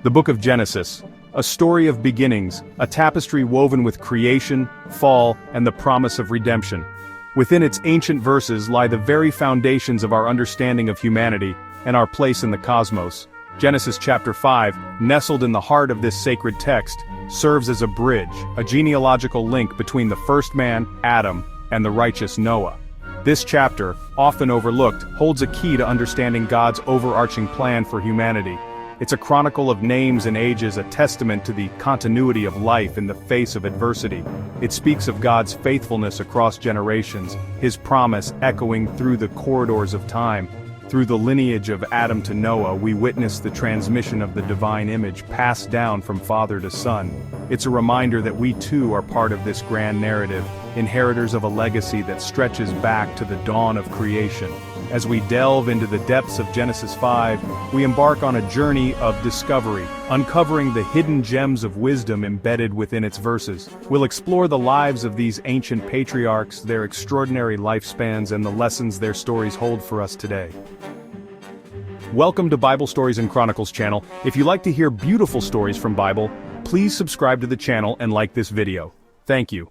The book of Genesis, a story of beginnings, a tapestry woven with creation, fall, and the promise of redemption. Within its ancient verses lie the very foundations of our understanding of humanity and our place in the cosmos. Genesis chapter 5, nestled in the heart of this sacred text, serves as a bridge, a genealogical link between the first man, Adam, and the righteous Noah. This chapter, often overlooked, holds a key to understanding God's overarching plan for humanity. It's a chronicle of names and ages, a testament to the continuity of life in the face of adversity. It speaks of God's faithfulness across generations, His promise echoing through the corridors of time. Through the lineage of Adam to Noah, we witness the transmission of the divine image passed down from father to son. It's a reminder that we too are part of this grand narrative, inheritors of a legacy that stretches back to the dawn of creation. As we delve into the depths of Genesis 5, we embark on a journey of discovery, uncovering the hidden gems of wisdom embedded within its verses. We'll explore the lives of these ancient patriarchs, their extraordinary lifespans, and the lessons their stories hold for us today. Welcome to Bible Stories and Chronicles channel. If you like to hear beautiful stories from Bible, please subscribe to the channel and like this video. Thank you.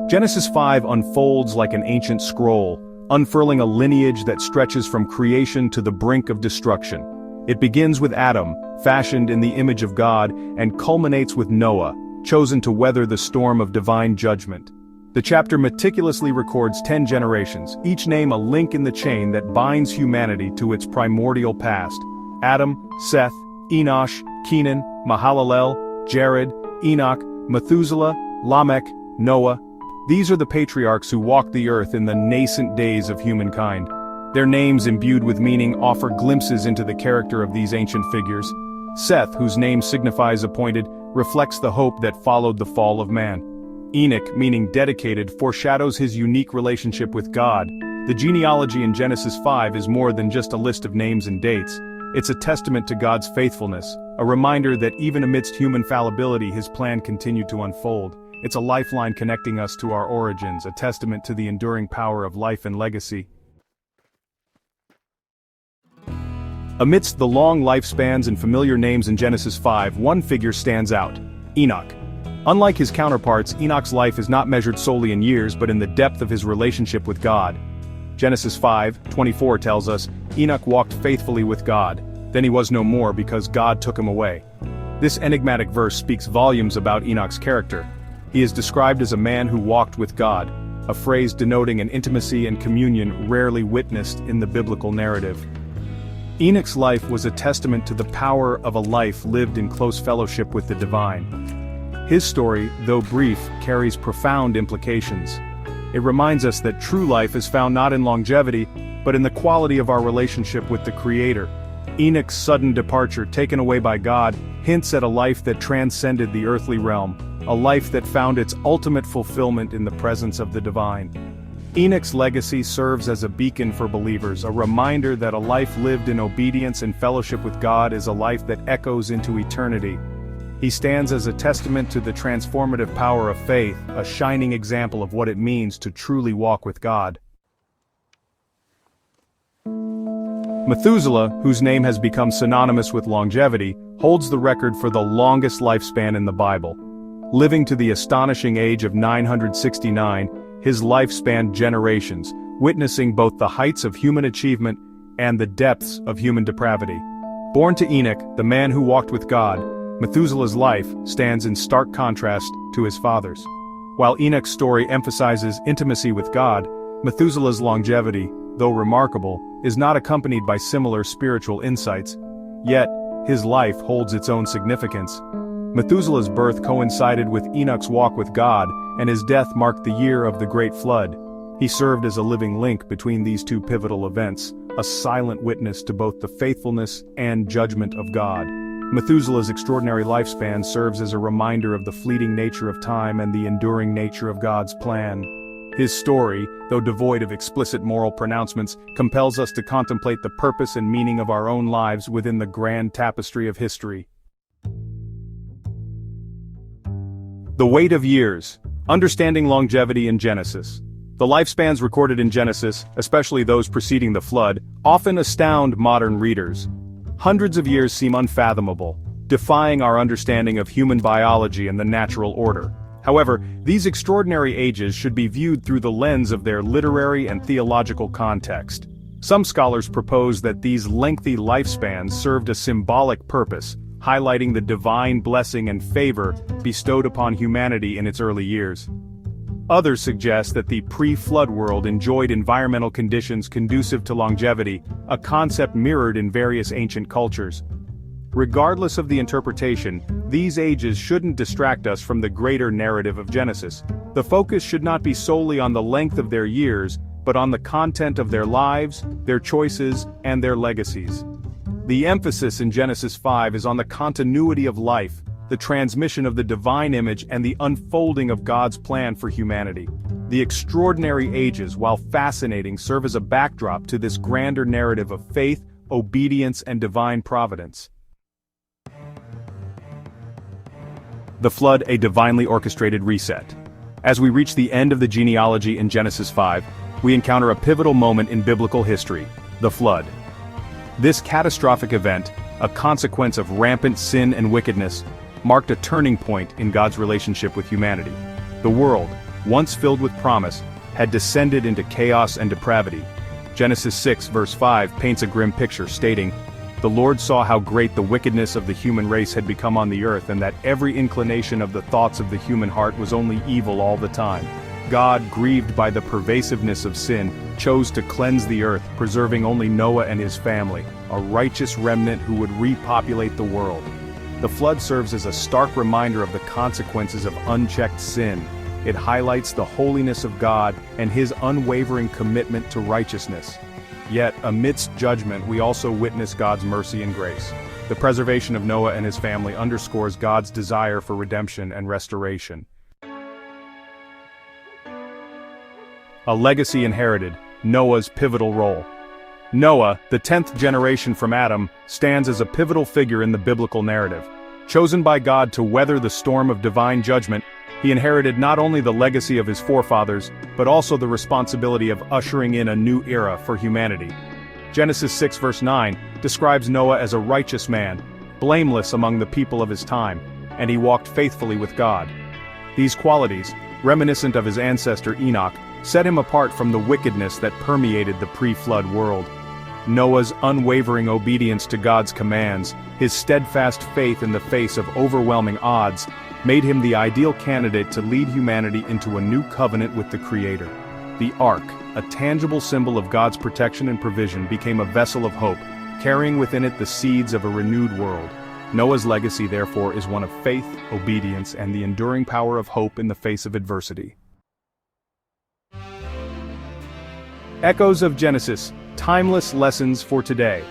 Genesis 5 unfolds like an ancient scroll, unfurling a lineage that stretches from creation to the brink of destruction. It begins with Adam, fashioned in the image of God, and culminates with Noah, chosen to weather the storm of divine judgment. The chapter meticulously records 10 generations, each name a link in the chain that binds humanity to its primordial past. Adam, Seth, Enosh, Kenan, Mahalalel, Jared, Enoch, Methuselah, Lamech, Noah. These are the patriarchs who walked the earth in the nascent days of humankind. Their names, imbued with meaning, offer glimpses into the character of these ancient figures. Seth, whose name signifies appointed, reflects the hope that followed the fall of man. Enoch, meaning dedicated, foreshadows his unique relationship with God. The genealogy in Genesis 5 is more than just a list of names and dates. It's a testament to God's faithfulness, a reminder that even amidst human fallibility, His plan continued to unfold. It's a lifeline connecting us to our origins, a testament to the enduring power of life and legacy. Amidst the long lifespans and familiar names in Genesis 5, one figure stands out: Enoch. Unlike his counterparts, Enoch's life is not measured solely in years but in the depth of his relationship with God. Genesis 5:24 tells us, Enoch walked faithfully with God, then he was no more because God took him away. This enigmatic verse speaks volumes about Enoch's character. He is described as a man who walked with God, a phrase denoting an intimacy and communion rarely witnessed in the biblical narrative. Enoch's life was a testament to the power of a life lived in close fellowship with the divine. His story, though brief, carries profound implications. It reminds us that true life is found not in longevity, but in the quality of our relationship with the Creator. Enoch's sudden departure, taken away by God, hints at a life that transcended the earthly realm, a life that found its ultimate fulfillment in the presence of the divine. Enoch's legacy serves as a beacon for believers, a reminder that a life lived in obedience and fellowship with God is a life that echoes into eternity. He stands as a testament to the transformative power of faith, a shining example of what it means to truly walk with God. Methuselah, whose name has become synonymous with longevity, holds the record for the longest lifespan in the Bible. Living to the astonishing age of 969, his life spanned generations, witnessing both the heights of human achievement and the depths of human depravity. Born to Enoch, the man who walked with God, Methuselah's life stands in stark contrast to his father's. While Enoch's story emphasizes intimacy with God, Methuselah's longevity, though remarkable, is not accompanied by similar spiritual insights. Yet, his life holds its own significance. Methuselah's birth coincided with Enoch's walk with God, and his death marked the year of the Great Flood. He served as a living link between these two pivotal events, a silent witness to both the faithfulness and judgment of God. Methuselah's extraordinary lifespan serves as a reminder of the fleeting nature of time and the enduring nature of God's plan. His story, though devoid of explicit moral pronouncements, compels us to contemplate the purpose and meaning of our own lives within the grand tapestry of history. The weight of years. Understanding longevity in Genesis. The lifespans recorded in Genesis, especially those preceding the flood, often astound modern readers. Hundreds of years seem unfathomable, defying our understanding of human biology and the natural order. However, these extraordinary ages should be viewed through the lens of their literary and theological context. Some scholars propose that these lengthy lifespans served a symbolic purpose, highlighting the divine blessing and favor bestowed upon humanity in its early years. Others suggest that the pre-flood world enjoyed environmental conditions conducive to longevity, a concept mirrored in various ancient cultures. Regardless of the interpretation, these ages shouldn't distract us from the greater narrative of Genesis. The focus should not be solely on the length of their years, but on the content of their lives, their choices, and their legacies. The emphasis in Genesis 5 is on the continuity of life, the transmission of the divine image, and the unfolding of God's plan for humanity. The extraordinary ages, while fascinating, serve as a backdrop to this grander narrative of faith, obedience, and divine providence. The flood, a divinely orchestrated reset. As we reach the end of the genealogy in Genesis 5, we encounter a pivotal moment in biblical history, the flood. This catastrophic event, a consequence of rampant sin and wickedness, marked a turning point in God's relationship with humanity. The world, once filled with promise, had descended into chaos and depravity. Genesis 6 verse 5 paints a grim picture, stating, "The Lord saw how great the wickedness of the human race had become on the earth, and that every inclination of the thoughts of the human heart was only evil all the time." God, grieved by the pervasiveness of sin, chose to cleanse the earth, preserving only Noah and his family, a righteous remnant who would repopulate the world. The flood serves as a stark reminder of the consequences of unchecked sin. It highlights the holiness of God and his unwavering commitment to righteousness. Yet, amidst judgment, we also witness God's mercy and grace. The preservation of Noah and his family underscores God's desire for redemption and restoration. A legacy inherited, Noah's pivotal role. Noah, the 10th generation from Adam, stands as a pivotal figure in the biblical narrative. Chosen by God to weather the storm of divine judgment, he inherited not only the legacy of his forefathers, but also the responsibility of ushering in a new era for humanity. Genesis 6 verse 9 describes Noah as a righteous man, blameless among the people of his time, and he walked faithfully with God. These qualities, reminiscent of his ancestor Enoch, set him apart from the wickedness that permeated the pre-flood world. Noah's unwavering obedience to God's commands, his steadfast faith in the face of overwhelming odds, made him the ideal candidate to lead humanity into a new covenant with the Creator. The Ark, a tangible symbol of God's protection and provision, became a vessel of hope, carrying within it the seeds of a renewed world. Noah's legacy, therefore, is one of faith, obedience, and the enduring power of hope in the face of adversity. Echoes of Genesis, timeless lessons for today.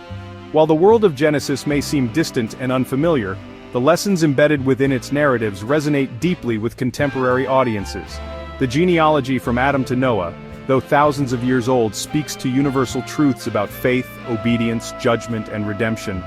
While the world of Genesis may seem distant and unfamiliar, the lessons embedded within its narratives resonate deeply with contemporary audiences. The genealogy from Adam to Noah, though thousands of years old, speaks to universal truths about faith, obedience, judgment, and redemption.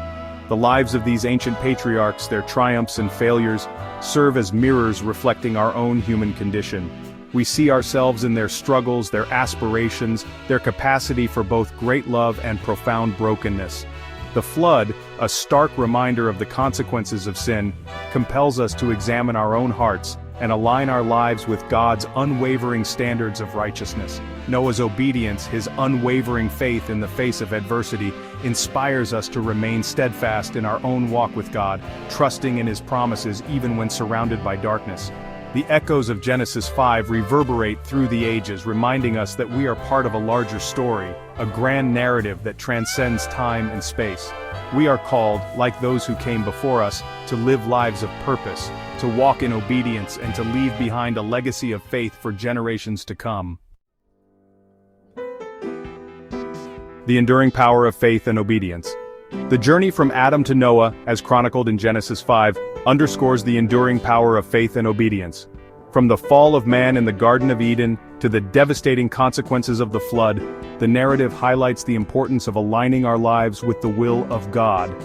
The lives of these ancient patriarchs, their triumphs and failures, serve as mirrors reflecting our own human condition. We see ourselves in their struggles, their aspirations, their capacity for both great love and profound brokenness. The flood, a stark reminder of the consequences of sin, compels us to examine our own hearts and align our lives with God's unwavering standards of righteousness. Noah's obedience, his unwavering faith in the face of adversity, inspires us to remain steadfast in our own walk with God, trusting in his promises even when surrounded by darkness. The echoes of Genesis 5 reverberate through the ages, reminding us that we are part of a larger story, a grand narrative that transcends time and space. We are called, like those who came before us, to live lives of purpose, to walk in obedience, and to leave behind a legacy of faith for generations to come. The enduring power of faith and obedience. The journey from Adam to Noah, as chronicled in Genesis 5, underscores the enduring power of faith and obedience. From the fall of man in the Garden of Eden to the devastating consequences of the flood, the narrative highlights the importance of aligning our lives with the will of God.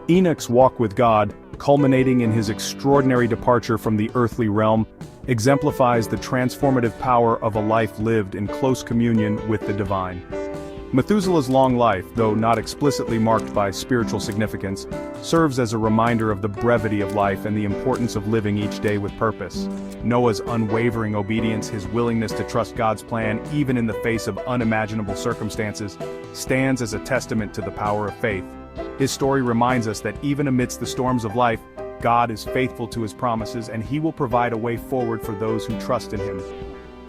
Enoch's walk with God, culminating in his extraordinary departure from the earthly realm, exemplifies the transformative power of a life lived in close communion with the divine. Methuselah's long life, though not explicitly marked by spiritual significance, serves as a reminder of the brevity of life and the importance of living each day with purpose. Noah's unwavering obedience, his willingness to trust God's plan even in the face of unimaginable circumstances, stands as a testament to the power of faith. His story reminds us that even amidst the storms of life, God is faithful to his promises and he will provide a way forward for those who trust in him.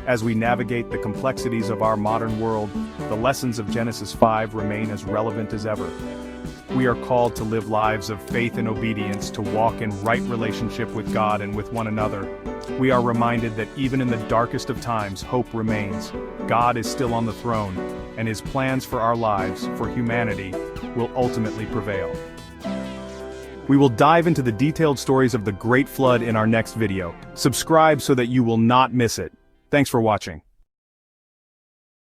As we navigate the complexities of our modern world, the lessons of Genesis 5 remain as relevant as ever. We are called to live lives of faith and obedience, to walk in right relationship with God and with one another. We are reminded that even in the darkest of times, hope remains. God is still on the throne, and his plans for our lives, for humanity, will ultimately prevail. We will dive into the detailed stories of the Great Flood in our next video. Subscribe so that you will not miss it. Thanks for watching.